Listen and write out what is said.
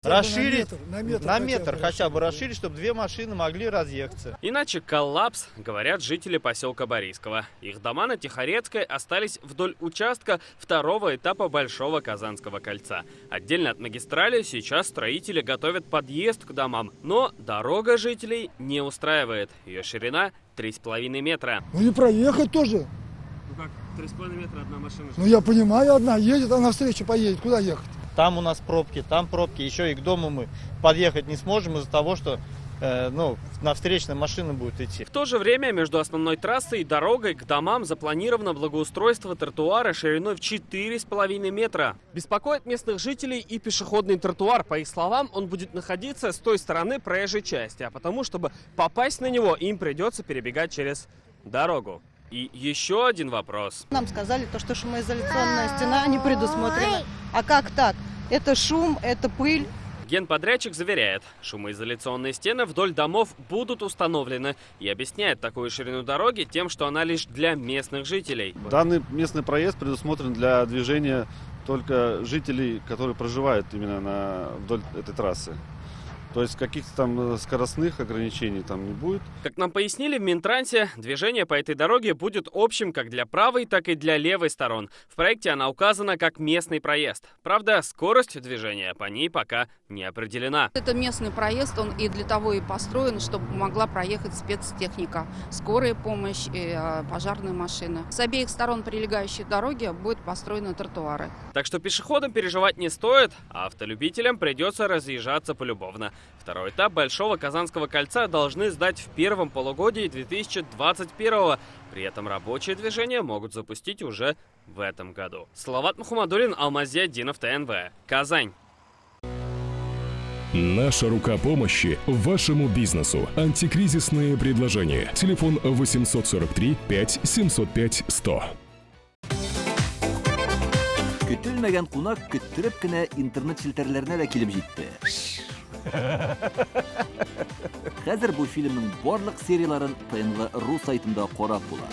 Расширить на метр хотя бы расширить, чтобы две машины могли разъехаться. Иначе коллапс, говорят жители поселка Борисково. Их дома на Тихорецкой остались вдоль участка второго этапа Большого Казанского кольца. Отдельно от магистрали сейчас строители готовят подъезд к домам. Но дорога жителей не устраивает. Ее ширина 3,5 метра. Ну и проехать тоже. Ну как, 3,5 метра одна машина? Ну я понимаю, одна едет, а навстречу поедет. Куда ехать? Там у нас пробки, там пробки. Еще и к дому мы подъехать не сможем из-за того, что на встречной машины будут идти. В то же время между основной трассой и дорогой к домам запланировано благоустройство тротуара шириной в 4,5 метра. Беспокоит местных жителей и пешеходный тротуар. По их словам, он будет находиться с той стороны проезжей части, а потому, чтобы попасть на него, им придется перебегать через дорогу. И еще один вопрос. Нам сказали, что шумоизоляционная стена не предусмотрена. А как так? Это шум, это пыль. Генподрядчик заверяет, шумоизоляционные стены вдоль домов будут установлены и объясняет такую ширину дороги тем, что она лишь для местных жителей. Данный местный проезд предусмотрен для движения только жителей, которые проживают именно вдоль этой трассы. То есть каких-то там скоростных ограничений там не будет. Как нам пояснили в Минтрансе, движение по этой дороге будет общим как для правой, так и для левой сторон. В проекте она указана как местный проезд. Правда, скорость движения по ней пока не определена. Это местный проезд, он и для того и построен, чтобы могла проехать спецтехника, скорая помощь и пожарные машины. С обеих сторон прилегающей дороги будут построены тротуары. Так что пешеходам переживать не стоит, а автолюбителям придется разъезжаться полюбовно. Второй этап Большого Казанского кольца должны сдать в первом полугодии 2021-го. При этом рабочее движение могут запустить уже в этом году. Салават Мухаммадуллин, Алмаззиатдинов, ТНВ. Казань. Наша рука помощи вашему бизнесу. Антикризисные предложения. Телефон 843 5 705 100. Көтелмәгән кунак көттөреп кенә интернет челтәрләренә дә килеп җитте. Хәзер бу фильмның барлык серияларын ТНВ.ру сайтында карап була.